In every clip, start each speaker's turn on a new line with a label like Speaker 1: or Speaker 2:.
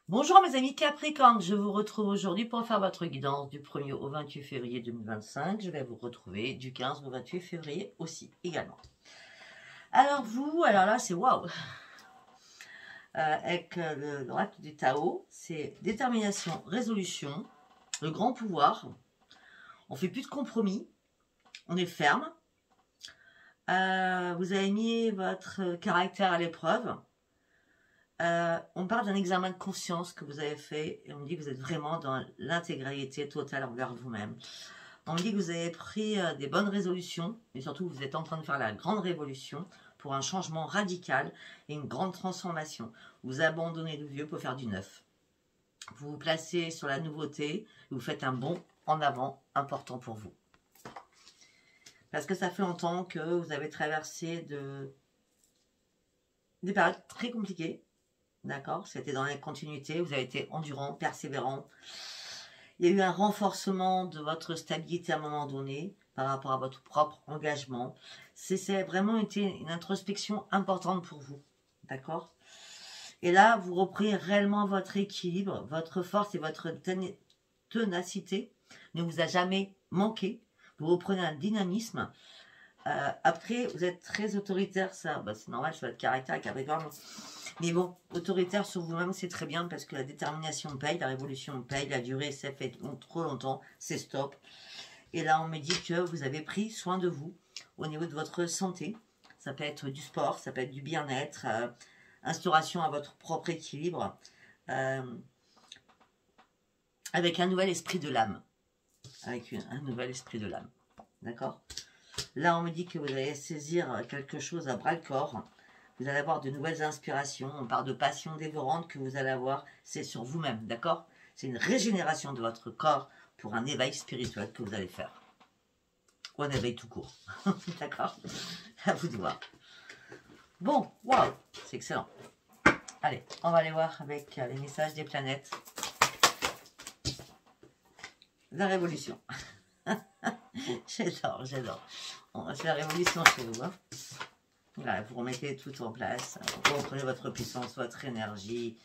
Speaker 1: Bonjour mes amis Capricorne, je vous retrouve aujourd'hui pour faire votre guidance du 1er au 28 février 2025. Je vais vous retrouver du 15 au 28 février aussi, également. Alors vous, alors là c'est waouh. Avec l'oracle du Tao, c'est détermination, résolution, le grand pouvoir. On fait plus de compromis, on est ferme. Vous avez mis votre caractère à l'épreuve. On parle d'un examen de conscience que vous avez fait et on me dit que vous êtes vraiment dans l'intégralité totale envers vous-même. On me dit que vous avez pris des bonnes résolutions, mais surtout vous êtes en train de faire la grande révolution pour un changement radical et une grande transformation. Vous abandonnez le vieux pour faire du neuf. Vous vous placez sur la nouveauté, vous faites un bond en avant important pour vous. Parce que ça fait longtemps que vous avez traversé des périodes très compliquées. D'accord, c'était dans la continuité, vous avez été endurant, persévérant. Il y a eu un renforcement de votre stabilité à un moment donné par rapport à votre propre engagement. C'est vraiment été une introspection importante pour vous. D'accord. Et là, vous reprenez réellement votre équilibre, votre force et votre ténacité ne vous a jamais manqué. Vous reprenez un dynamisme. Après, vous êtes très autoritaire, ça, c'est normal, c'est votre caractère, Capricorne. Mais bon, autoritaire sur vous-même, c'est très bien parce que la détermination paye, la révolution paye, la durée, ça fait trop longtemps, c'est stop. Et là, on me dit que vous avez pris soin de vous au niveau de votre santé. Ça peut être du sport, ça peut être du bien-être, instauration à votre propre équilibre, avec un nouvel esprit de l'âme. Avec un nouvel esprit de l'âme. D'accord ? Là, on me dit que vous allez saisir quelque chose à bras-le-corps. Vous allez avoir de nouvelles inspirations. On parle de passion dévorante que vous allez avoir. C'est sur vous-même, d'accord? C'est une régénération de votre corps pour un éveil spirituel que vous allez faire. Ou un éveil tout court. D'accord? À vous de voir. Bon, waouh, c'est excellent. Allez, on va aller voir avec les messages des planètes. La révolution. J'adore, j'adore. C'est la révolution chez vous. Hein. Voilà, vous remettez tout en place. Vous reprenez votre puissance, votre énergie.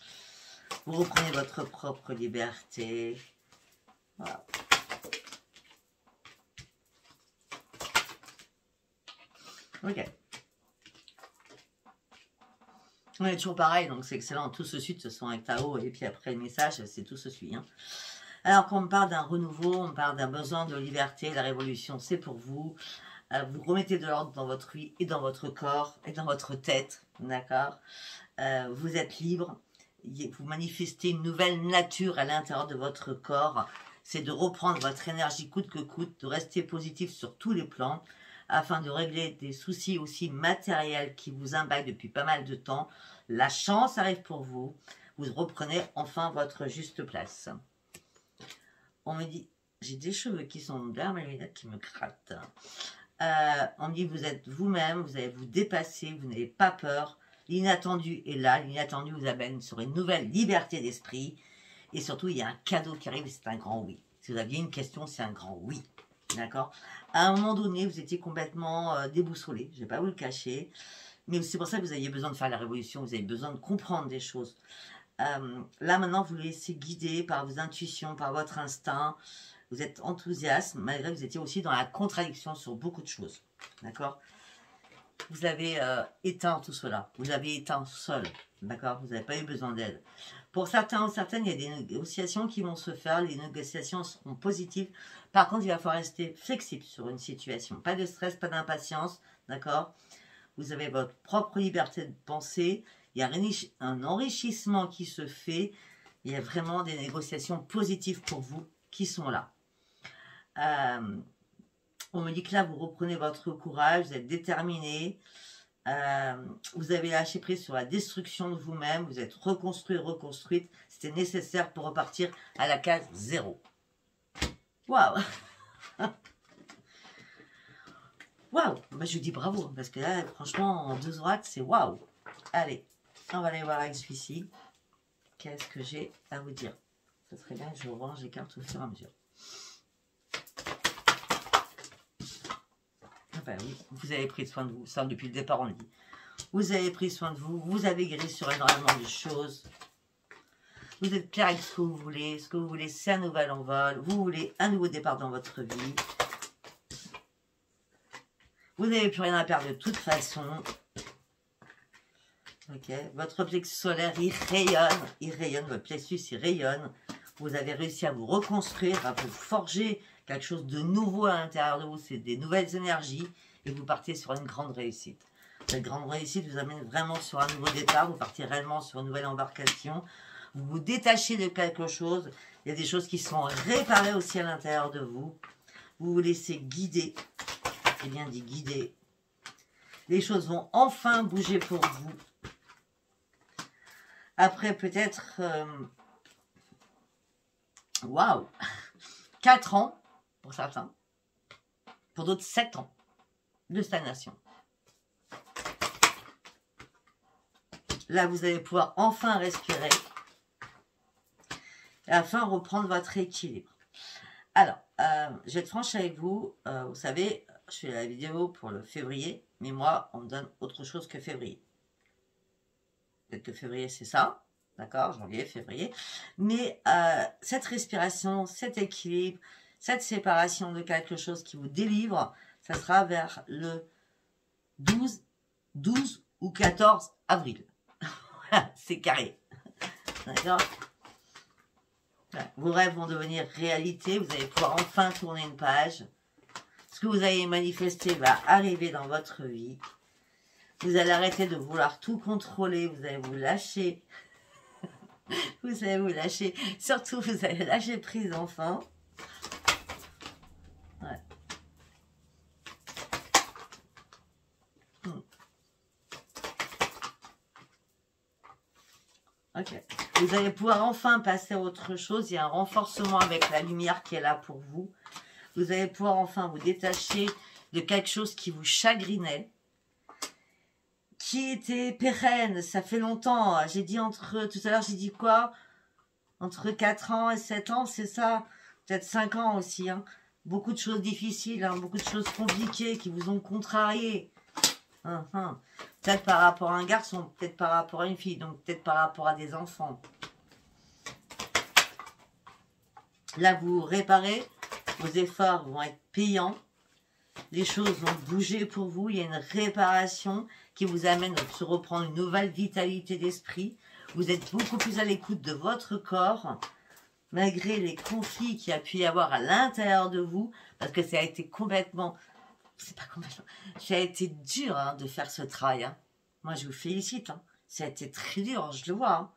Speaker 1: Vous reprenez votre propre liberté. Voilà. Ok. On est toujours pareil, donc c'est excellent. Tout se suit, ce sont avec Tao. Et puis après le message, c'est tout se suit. Hein. Alors quand on parle d'un renouveau, on parle d'un besoin de liberté. La révolution, c'est pour vous. Vous remettez de l'ordre dans votre vie et dans votre corps et dans votre tête, d'accord. Vous êtes libre, vous manifestez une nouvelle nature à l'intérieur de votre corps. C'est de reprendre votre énergie coûte que coûte, de rester positif sur tous les plans, afin de régler des soucis aussi matériels qui vous imbibent depuis pas mal de temps. La chance arrive pour vous, vous reprenez enfin votre juste place. On me dit, j'ai des cheveux qui sont derrière mes lunettes qui me grattent. On dit vous êtes vous-même, vous allez vous dépasser, vous n'avez pas peur. L'inattendu est là, l'inattendu vous amène sur une nouvelle liberté d'esprit. Et surtout, il y a un cadeau qui arrive et c'est un grand oui. Si vous aviez une question, c'est un grand oui. D'accord. À un moment donné, vous étiez complètement déboussolé, je ne vais pas vous le cacher. Mais c'est pour ça que vous aviez besoin de faire la révolution, vous avez besoin de comprendre des choses. Là, maintenant, vous vous laissez guider par vos intuitions, par votre instinct. Vous êtes enthousiaste, malgré que vous étiez aussi dans la contradiction sur beaucoup de choses. D'accord? Vous avez éteint tout cela. Vous avez éteint seul. D'accord? Vous n'avez pas eu besoin d'aide. Pour certains ou certaines, il y a des négociations qui vont se faire. Les négociations seront positives. Par contre, il va falloir rester flexible sur une situation. Pas de stress, pas d'impatience. D'accord? Vous avez votre propre liberté de penser. Il y a un enrichissement qui se fait. Il y a vraiment des négociations positives pour vous qui sont là. On me dit que là, vous reprenez votre courage, vous êtes déterminé, vous avez lâché prise sur la destruction de vous-même, vous êtes reconstruit, reconstruite. C'était nécessaire pour repartir à la case 0. Waouh. Waouh. Bah, je dis bravo, parce que là, franchement, en 2 oracles, c'est waouh. Allez, on va aller voir avec celui-ci. Qu'est-ce que j'ai à vous dire? Ce serait bien que je range les cartes au fur et à mesure. Ben oui, vous avez pris soin de vous, ça depuis le départ on le dit. Vous avez pris soin de vous, vous avez guéri sur énormément de choses. Vous êtes clair avec ce que vous voulez. Ce que vous voulez, c'est un nouvel envol. Vous voulez un nouveau départ dans votre vie. Vous n'avez plus rien à perdre de toute façon. Ok. Votre plexus solaire, il rayonne. Il rayonne. Votre plexus, il rayonne. Vous avez réussi à vous reconstruire, à vous forger quelque chose de nouveau à l'intérieur de vous. C'est des nouvelles énergies. Et vous partez sur une grande réussite. Cette grande réussite vous amène vraiment sur un nouveau départ. Vous partez réellement sur une nouvelle embarcation. Vous vous détachez de quelque chose. Il y a des choses qui sont réparées aussi à l'intérieur de vous. Vous vous laissez guider. J'ai bien dit guider. Les choses vont enfin bouger pour vous. Après peut-être... Waouh 4 ans pour certains. Pour d'autres 7 ans de stagnation. Là, vous allez pouvoir enfin respirer. Et enfin reprendre votre équilibre. Alors, je vais être franche avec vous. Vous savez, je fais la vidéo pour le février. Mais moi, on me donne autre chose que février. Peut-être que février, c'est ça. D'accord, janvier, février. Mais cette respiration, cet équilibre, cette séparation de quelque chose qui vous délivre, ça sera vers le 12 ou 14 avril. C'est carré. D'accord. Vos rêves vont devenir réalité. Vous allez pouvoir enfin tourner une page. Ce que vous avez manifesté va arriver dans votre vie. Vous allez arrêter de vouloir tout contrôler. Vous allez vous lâcher. Vous allez vous lâcher. Surtout, vous allez lâcher prise enfin. Ouais. Ok. Vous allez pouvoir enfin passer à autre chose. Il y a un renforcement avec la lumière qui est là pour vous. Vous allez pouvoir enfin vous détacher de quelque chose qui vous chagrinait, qui était pérenne. Ça fait longtemps. J'ai dit tout à l'heure, j'ai dit quoi? Entre 4 ans et 7 ans, c'est ça? Peut-être 5 ans aussi. Hein. Beaucoup de choses difficiles, hein, beaucoup de choses compliquées qui vous ont contrarié. Peut-être par rapport à un garçon, peut-être par rapport à une fille, donc peut-être par rapport à des enfants. Là, vous réparez, vos efforts vont être payants, les choses vont bouger pour vous, il y a une réparation qui vous amène à se reprendre une nouvelle vitalité d'esprit. Vous êtes beaucoup plus à l'écoute de votre corps, malgré les conflits qu'il y a pu y avoir à l'intérieur de vous, parce que ça a été complètement... C'est pas complètement... Ça a été dur hein, de faire ce travail. Hein. Moi, je vous félicite. Hein. Ça a été très dur, je le vois. Hein.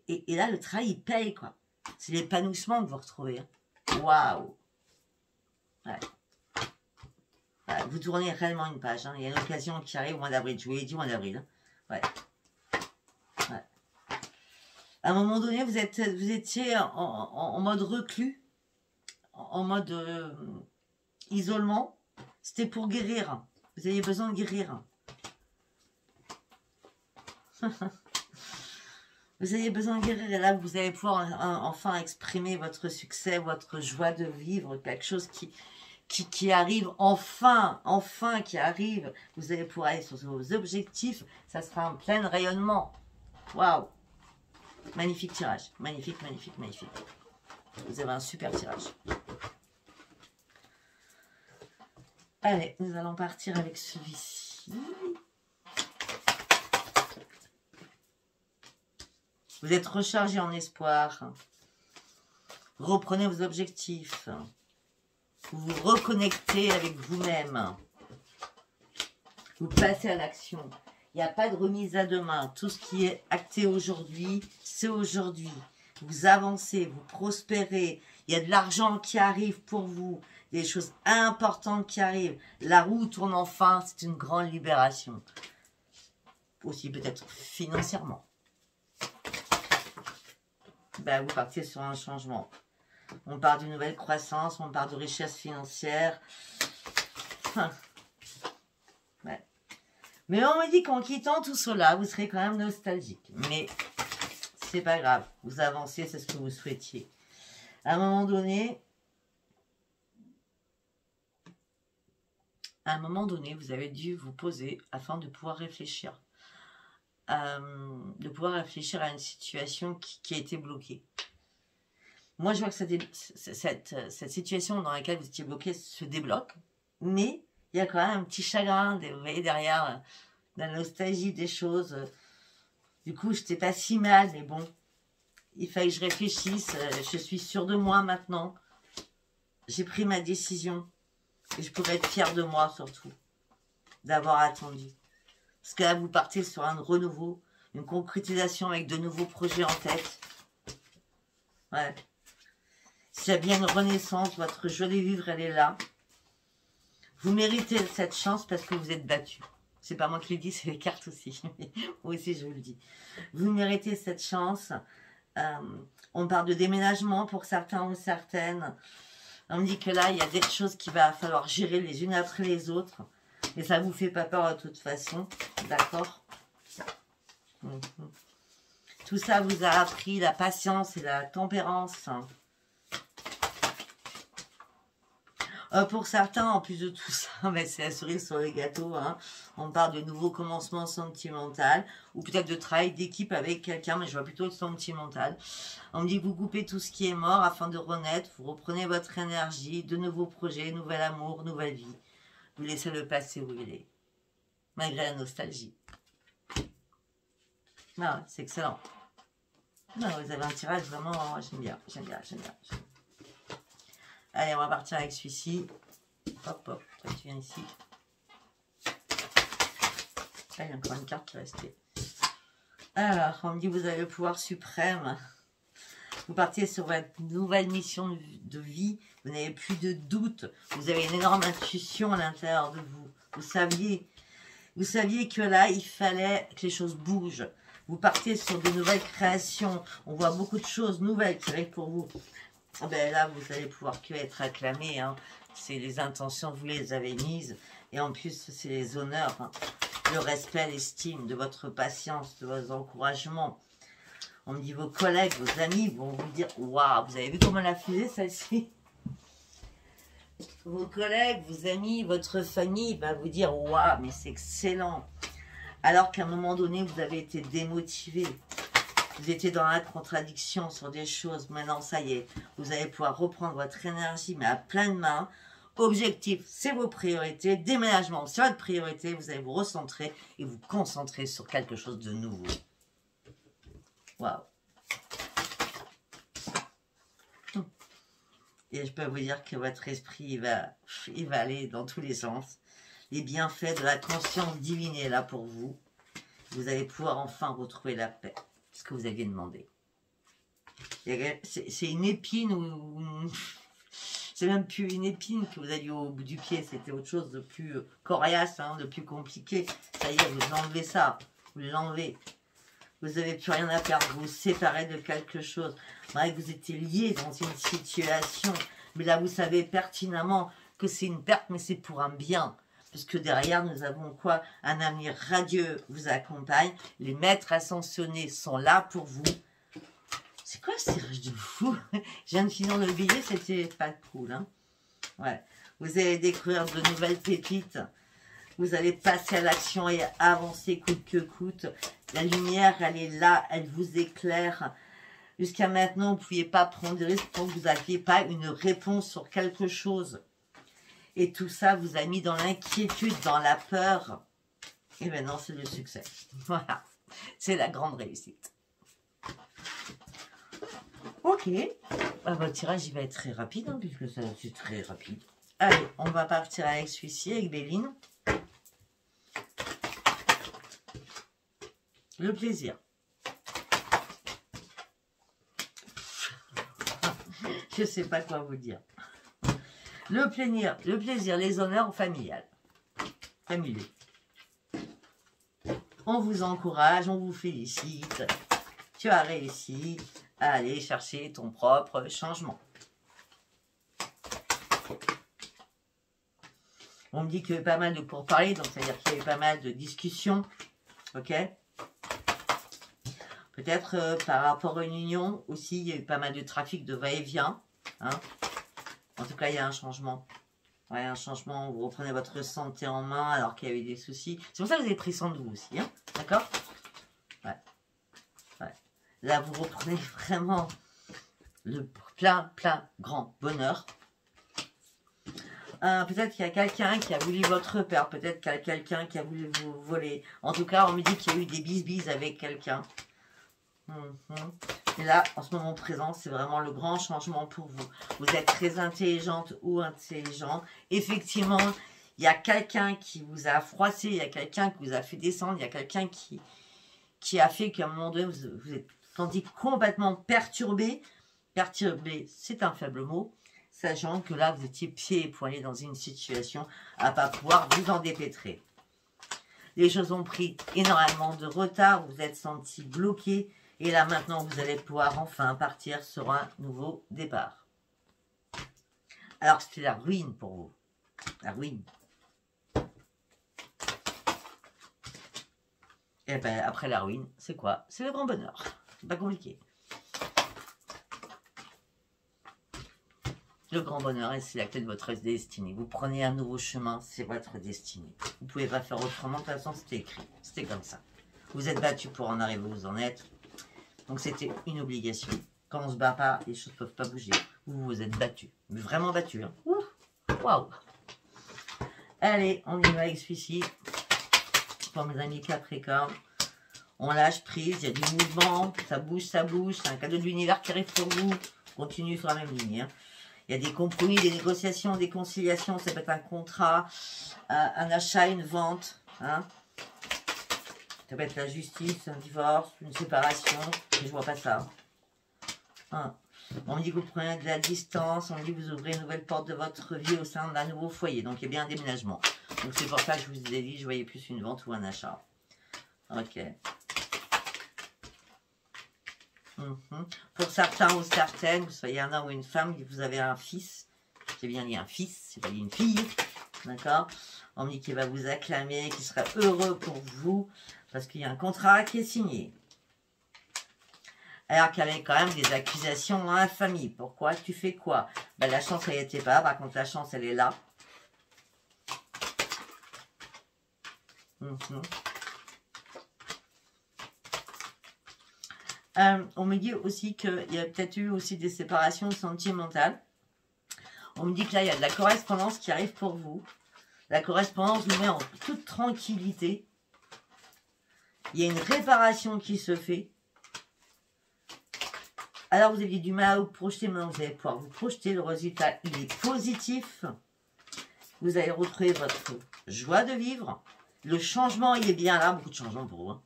Speaker 1: Et là, le travail, il paye, quoi. C'est l'épanouissement que vous retrouvez. Hein. Waouh! Ouais. Ouais, vous tournez réellement une page. Hein. Il y a une occasion qui arrive au mois d'avril. Je vous l'ai dit au mois d'avril. Hein. Ouais. Ouais. À un moment donné, vous étiez en mode reclus, en mode isolement. C'était pour guérir. Vous aviez besoin de guérir. Vous avez besoin de guérir. Et là, vous allez pouvoir enfin exprimer votre succès, votre joie de vivre. Quelque chose qui arrive enfin qui arrive. Vous allez pouvoir aller sur vos objectifs. Ça sera un plein rayonnement. Waouh! Magnifique tirage. Magnifique, magnifique, magnifique. Vous avez un super tirage. Allez, nous allons partir avec celui-ci. Vous êtes rechargé en espoir. Reprenez vos objectifs. Vous vous reconnectez avec vous-même. Vous passez à l'action. Il n'y a pas de remise à demain. Tout ce qui est acté aujourd'hui, c'est aujourd'hui. Vous avancez, vous prospérez. Il y a de l'argent qui arrive pour vous. Des choses importantes qui arrivent. La roue tourne enfin. C'est une grande libération. Aussi peut-être financièrement. Ben, vous partiez sur un changement. On part d'une nouvelle croissance. On part de richesse financière. Ouais. Mais on me dit qu'en quittant tout cela, vous serez quand même nostalgique. Mais c'est pas grave. Vous avancez, c'est ce que vous souhaitiez. À un moment donné, vous avez dû vous poser afin de pouvoir réfléchir. de pouvoir réfléchir à une situation qui a été bloquée. Moi, je vois que cette situation dans laquelle vous étiez bloqué se débloque, mais il y a quand même un petit chagrin, vous voyez, derrière, la nostalgie des choses. Du coup, je n'étais pas si mal, mais bon, il fallait que je réfléchisse. Je suis sûre de moi maintenant. J'ai pris ma décision. Et je pourrais être fière de moi, surtout, d'avoir attendu. Parce que là, vous partez sur un renouveau, une concrétisation avec de nouveaux projets en tête. Ouais. S'il y a bien une renaissance, votre joie de vivre, elle est là. Vous méritez cette chance parce que vous êtes battu. C'est pas moi qui le dis, c'est les cartes aussi. Moi aussi, je vous le dis. Vous méritez cette chance. On parle de déménagement pour certains ou certaines. On me dit que là, il y a des choses qu'il va falloir gérer les unes après les autres. Et ça ne vous fait pas peur de toute façon. D'accord? Tout ça vous a appris la patience et la tempérance. Pour certains, en plus de tout ça, c'est la cerise sur le gâteau. Hein. On parle de nouveaux commencements sentimentaux ou peut-être de travail d'équipe avec quelqu'un, mais je vois plutôt le sentimental. On me dit que vous coupez tout ce qui est mort afin de renaître. Vous reprenez votre énergie, de nouveaux projets, nouvel amour, nouvelle vie. Vous laissez le passé où il est, malgré la nostalgie. Ah, c'est excellent. Non, vous avez un tirage vraiment, j'aime bien, j'aime bien, j'aime bien. Allez, on va partir avec celui-ci. Hop, hop, toi tu viens ici. Ah, il y a encore une carte qui restait. Alors, on me dit que vous avez le pouvoir suprême. Vous partez sur votre nouvelle mission de vie. Vous n'avez plus de doute. Vous avez une énorme intuition à l'intérieur de vous. Vous saviez que là, il fallait que les choses bougent. Vous partez sur de nouvelles créations. On voit beaucoup de choses nouvelles qui arrivent pour vous. Ben là, vous allez pouvoir que être acclamé. Hein. C'est les intentions, vous les avez mises. Et en plus, c'est les honneurs, hein. Le respect, l'estime de votre patience, de vos encouragements. On me dit vos collègues, vos amis vont vous dire « Waouh, vous avez vu comment elle a fusé celle-ci ?» Vos collègues, vos amis, votre famille va vous dire « Waouh, mais c'est excellent !» Alors qu'à un moment donné, vous avez été démotivé. Vous étiez dans la contradiction sur des choses. Maintenant, ça y est, vous allez pouvoir reprendre votre énergie, mais à pleine main. Objectif, c'est vos priorités. Déménagement, c'est votre priorité. Vous allez vous recentrer et vous concentrer sur quelque chose de nouveau. Waouh. Et je peux vous dire que votre esprit, il va aller dans tous les sens. Les bienfaits de la conscience divine est là pour vous. Vous allez pouvoir enfin retrouver la paix. Ce que vous aviez demandé. C'est une épine ou... C'est même plus une épine que vous aviez au bout du pied. C'était autre chose de plus coriace, hein, de plus compliqué. Ça y est, vous enlevez ça. Vous l'enlevez. Vous n'avez plus rien à perdre. Vous vous séparez de quelque chose. Ouais, vous étiez lié dans une situation. Mais là, vous savez pertinemment que c'est une perte, mais c'est pour un bien. Parce que derrière, nous avons quoi? Un avenir radieux vous accompagne. Les maîtres ascensionnés sont là pour vous. C'est quoi ce tirage de fou? Je viens de finir le billet, c'était pas cool. Hein, ouais. Vous allez découvrir de nouvelles pépites. Vous allez passer à l'action et avancer coûte que coûte. La lumière, elle est là, elle vous éclaire. Jusqu'à maintenant, vous ne pouviez pas prendre de risques tant que vous n'aviez pas une réponse sur quelque chose. Et tout ça vous a mis dans l'inquiétude, dans la peur. Et maintenant, c'est le succès. Voilà. C'est la grande réussite. Ok. Ah, votre tirage, il va être très rapide, hein, puisque ça, c'est très rapide. Allez, on va partir avec celui-ci, avec Béline. Le plaisir. Je ne sais pas quoi vous dire. Le plaisir, les honneurs familiales. Familiers. On vous encourage, on vous félicite. Tu as réussi à aller chercher ton propre changement. On me dit qu'il y a eu pas mal de pourparlers, donc c'est-à-dire qu'il y a eu pas mal de discussions. Ok? Peut-être par rapport à une union aussi, il y a eu pas mal de trafic de va-et-vient. Hein? En tout cas, il y a un changement. Ouais, un changement, vous reprenez votre santé en main alors qu'il y avait des soucis. C'est pour ça que vous avez pris soin de vous aussi. Hein? D'accord? Là, vous reprenez vraiment le plein grand bonheur. Peut-être qu'il y a quelqu'un qui a voulu votre père. Peut-être qu'il y a quelqu'un qui a voulu vous voler. En tout cas, on me dit qu'il y a eu des bises avec quelqu'un. Et là, en ce moment présent, c'est vraiment le grand changement pour vous. Vous êtes très intelligente ou intelligent. Effectivement, il y a quelqu'un qui vous a froissé. Il y a quelqu'un qui vous a fait descendre. Il y a quelqu'un qui a fait qu'à un moment donné, vous êtes senti complètement perturbé. Perturbé, c'est un faible mot. Sachant que là, vous étiez pieds et poignets dans une situation à ne pas pouvoir vous en dépêtrer. Les choses ont pris énormément de retard. Vous êtes senti bloqué. Et là, maintenant, vous allez pouvoir enfin partir sur un nouveau départ. Alors, c'était la ruine pour vous. La ruine. Et bien, après la ruine, c'est quoi? C'est le grand bonheur. C'est pas compliqué. Le grand bonheur, c'est la clé de votre destinée. Vous prenez un nouveau chemin, c'est votre destinée. Vous ne pouvez pas faire autrement. De toute façon, c'était écrit. C'était comme ça. Vous êtes battu pour en arriver où vous en êtes. Donc, c'était une obligation. Quand on ne se bat pas, les choses ne peuvent pas bouger. Vous vous êtes battu. Mais vraiment battu. Hein. Waouh. Allez, on y va avec celui-ci. Pour mes amis Capricorne. On lâche prise. Il y a du mouvement. Ça bouge, ça bouge. C'est un cadeau de l'univers qui arrive pour vous. Continue sur la même ligne. Hein. Il y a des compromis, des négociations, des conciliations. Ça peut être un contrat, un achat, une vente. Hein. Ça peut être la justice, un divorce, une séparation. Mais je vois pas ça. Hein. On me dit que vous prenez de la distance. On me dit que vous ouvrez une nouvelle porte de votre vie au sein d'un nouveau foyer. Donc il y a bien un déménagement. Donc c'est pour ça que je vous ai dit, je voyais plus une vente ou un achat. Ok. Pour certains ou certaines, vous soyez un homme ou une femme, vous avez un fils. J'ai bien dit un fils, c'est pas dit une fille. D'accord? On me dit qu'il va vous acclamer, qu'il sera heureux pour vous, parce qu'il y a un contrat qui est signé. Alors qu'il y avait quand même des accusations dans la famille. Pourquoi? Tu fais quoi? Ben, la chance, elle n'y était pas. Par contre, la chance, elle est là. On me dit aussi qu'il y a peut-être eu aussi des séparations sentimentales. On me dit que là, il y a de la correspondance qui arrive pour vous. La correspondance vous met en toute tranquillité. Il y a une réparation qui se fait. Alors, vous aviez du mal à vous projeter. Maintenant, vous allez pouvoir vous projeter. Le résultat, il est positif. Vous allez retrouver votre joie de vivre. Le changement, il est bien là. Beaucoup de changements pour vous. Hein.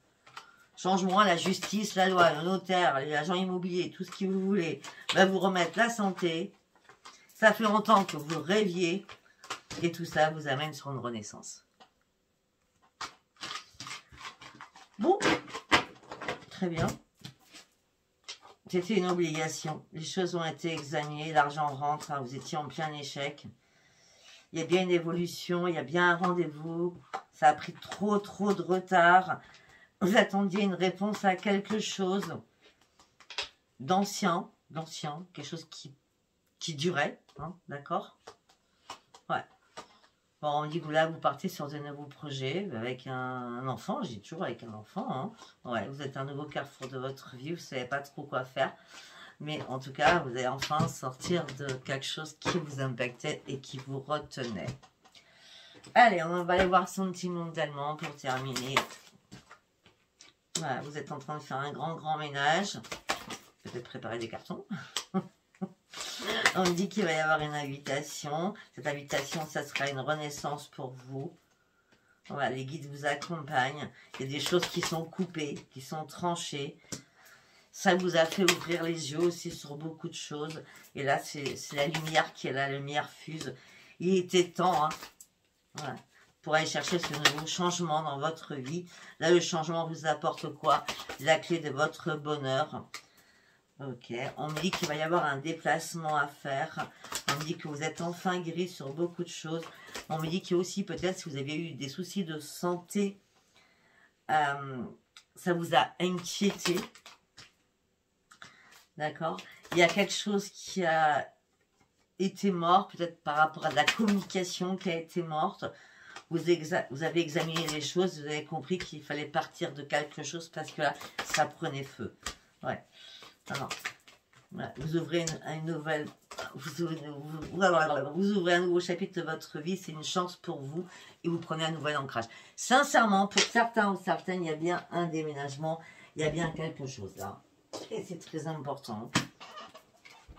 Speaker 1: Changement, la justice, la loi, le notaire, les agents immobiliers, tout ce que vous voulez, va vous remettre la santé. Ça fait longtemps que vous rêviez et tout ça vous amène sur une renaissance. Bon, très bien. C'était une obligation. Les choses ont été examinées, l'argent rentre, hein, vous étiez en plein échec. Il y a bien une évolution, il y a bien un rendez-vous. Ça a pris trop de retard. Vous attendiez une réponse à quelque chose d'ancien, quelque chose qui durait, hein, d'accord? Ouais. Bon, on dit que là, vous partez sur de nouveaux projets avec un enfant, j'ai toujours avec un enfant, hein. Ouais, vous êtes un nouveau carrefour de votre vie, vous ne savez pas trop quoi faire. Mais en tout cas, vous allez enfin sortir de quelque chose qui vous impactait et qui vous retenait. Allez, on va aller voir sentimentalement pour terminer. Voilà, vous êtes en train de faire un grand ménage. Peut-être préparer des cartons. On me dit qu'il va y avoir une invitation. Cette invitation, ça sera une renaissance pour vous. Voilà, les guides vous accompagnent. Il y a des choses qui sont coupées, qui sont tranchées. Ça vous a fait ouvrir les yeux aussi sur beaucoup de choses. Et là, c'est la lumière qui est là, la lumière fuse. Il était temps, hein. Voilà. Pour aller chercher ce nouveau changement dans votre vie. Là, le changement vous apporte quoi? La clé de votre bonheur. Ok, on me dit qu'il va y avoir un déplacement à faire. On me dit que vous êtes enfin guéri sur beaucoup de choses. On me dit qu'il y a aussi peut-être si vous avez eu des soucis de santé, ça vous a inquiété. D'accord? Il y a quelque chose qui a été mort, peut-être par rapport à la communication qui a été morte. Vous avez examiné les choses, vous avez compris qu'il fallait partir de quelque chose parce que là, ça prenait feu. Ouais. Alors, voilà. Vous ouvrez une nouvelle... vous ouvrez un nouveau chapitre de votre vie. C'est une chance pour vous. Et vous prenez un nouvel ancrage. Sincèrement, pour certains ou certaines, il y a bien un déménagement. Il y a bien quelque chose là. Et c'est très important.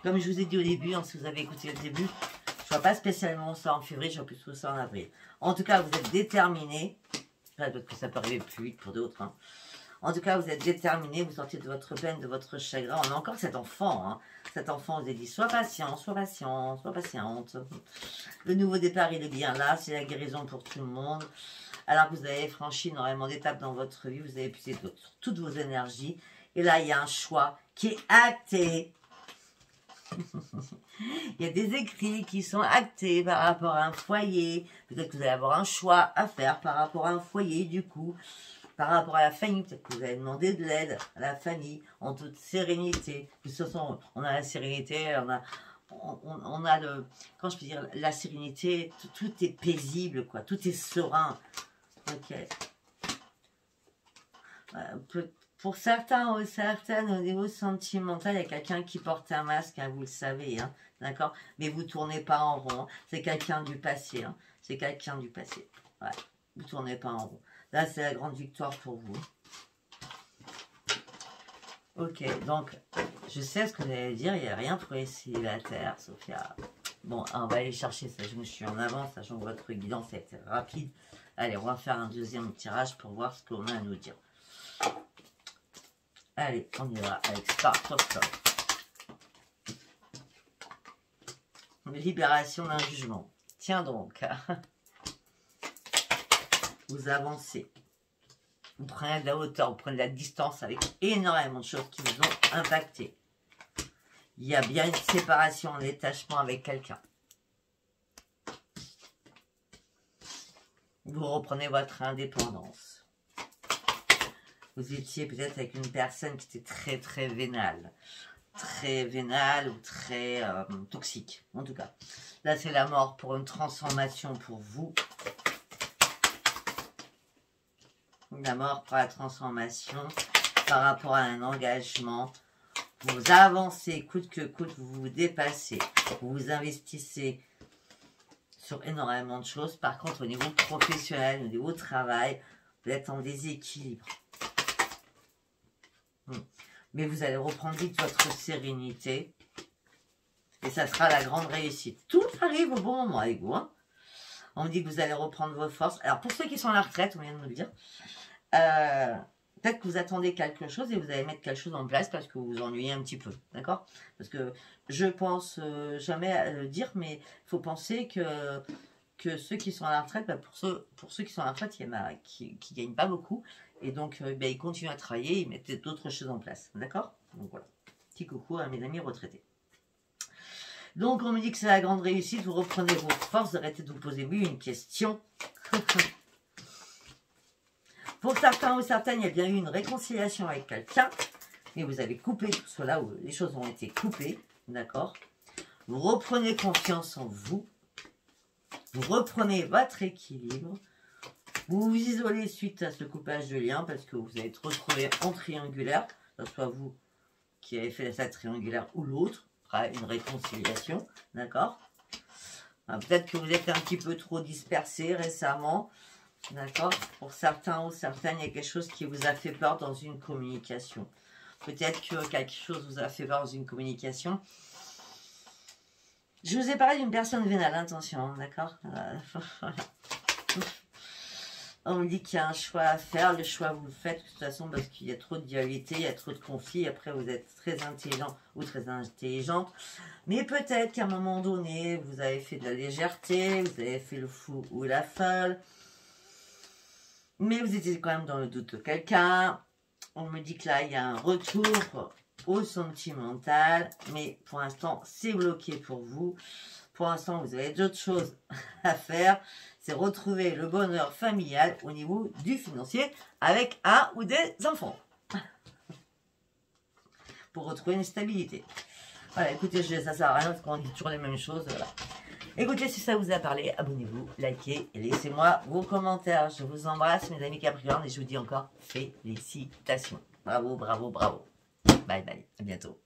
Speaker 1: Comme je vous ai dit au début, hein, si vous avez écouté le début, je ne vois pas spécialement ça en février, je vois plutôt ça en avril. En tout cas, vous êtes déterminés. D'autres que ça peut arriver plus vite pour d'autres. Hein. En tout cas, vous êtes déterminés, vous sortez de votre peine, de votre chagrin. On a encore cet enfant. Hein. Cet enfant vous a dit, sois patient, sois patient, sois patiente. Le nouveau départ, il est bien là. C'est la guérison pour tout le monde. Alors que vous avez franchi énormément d'étapes dans votre vie, vous avez puisé sur toutes vos énergies. Et là, il y a un choix qui est acté. Il y a des écrits qui sont actés par rapport à un foyer. Peut-être que vous allez avoir un choix à faire par rapport à un foyer, du coup. Par rapport à la famille, peut-être que vous allez demander de l'aide à la famille en toute sérénité. De toute façon, on a la sérénité, on a le... Quand je peux dire la sérénité, tout est paisible, quoi. Tout est serein. Ok. Pour certains ou certaines, au niveau sentimental, il y a quelqu'un qui porte un masque, hein, vous le savez, hein, d'accord? Mais vous ne tournez pas en rond. Hein. C'est quelqu'un du passé. Hein. C'est quelqu'un du passé. Ouais. Vous ne tournez pas en rond. Là, c'est la grande victoire pour vous. Ok, donc, je sais ce que vous allez dire. Il n'y a rien pour les célibataires, Sophia. Bon, on va aller chercher ça. Je me suis en avance, sachant que votre guidance a été rapide. Allez, on va faire un deuxième tirage pour voir ce qu'on a à nous dire. Allez, on y va avec Spark of Love. Libération d'un jugement. Tiens donc. Vous avancez. Vous prenez de la hauteur, vous prenez de la distance avec énormément de choses qui vous ont impacté. Il y a bien une séparation, un détachement avec quelqu'un. Vous reprenez votre indépendance. Vous étiez peut-être avec une personne qui était très vénale. Très vénale ou très toxique, en tout cas. Là, c'est la mort pour une transformation pour vous. La mort pour la transformation par rapport à un engagement. Vous avancez coûte que coûte, vous vous dépassez. Vous vous investissez sur énormément de choses. Par contre, au niveau professionnel, au niveau travail, vous êtes en déséquilibre. Mais vous allez reprendre vite votre sérénité. Et ça sera la grande réussite. Tout arrive au bon moment avec vous. Hein. On me dit que vous allez reprendre vos forces. Alors, pour ceux qui sont à la retraite, on vient de me le dire, peut-être que vous attendez quelque chose et vous allez mettre quelque chose en place parce que vous vous ennuyez un petit peu. D'accord? Parce que je pense jamais à le dire, mais il faut penser que ceux qui sont à la retraite, bah, pour ceux qui sont à la retraite, il y en a qui ne gagnent pas beaucoup. Et donc, bah, ils continuent à travailler, ils mettent d'autres choses en place. D'accord? Donc voilà. Petit coucou à mes amis retraités. Donc, on me dit que c'est la grande réussite. Vous reprenez vos forces. Arrêtez de vous poser une question. Pour certains ou certaines, il y a bien eu une réconciliation avec quelqu'un. Mais vous avez coupé tout cela. Où les choses ont été coupées. D'accord? Vous reprenez confiance en vous. Vous reprenez votre équilibre. Vous vous isolez suite à ce coupage de lien parce que vous allez être retrouvé en triangulaire. Que ce soit vous qui avez fait cette triangulaire ou l'autre. Une réconciliation, d'accord? Peut-être que vous êtes un petit peu trop dispersé récemment, d'accord? Pour certains ou certaines, il y a quelque chose qui vous a fait peur dans une communication. Peut-être que quelque chose vous a fait peur dans une communication. Je vous ai parlé d'une personne vénale, attention, d'accord? On me dit qu'il y a un choix à faire. Le choix, vous le faites de toute façon parce qu'il y a trop de dualité, il y a trop de conflits. Après, vous êtes très intelligent ou très intelligente. Mais peut-être qu'à un moment donné, vous avez fait de la légèreté, vous avez fait le fou ou la folle. Mais vous étiez quand même dans le doute de quelqu'un. On me dit que là, il y a un retour au sentimental. Mais pour l'instant, c'est bloqué pour vous. Pour l'instant, vous avez d'autres choses à faire. C'est retrouver le bonheur familial au niveau du financier avec un ou des enfants. Pour retrouver une stabilité. Voilà, écoutez, ça sert à rien parce qu'on dit toujours les mêmes choses. Voilà. Écoutez, si ça vous a parlé, abonnez-vous, likez et laissez-moi vos commentaires. Je vous embrasse, mes amis Capricorne, et je vous dis encore félicitations. Bravo, bravo, bravo. Bye bye, à bientôt.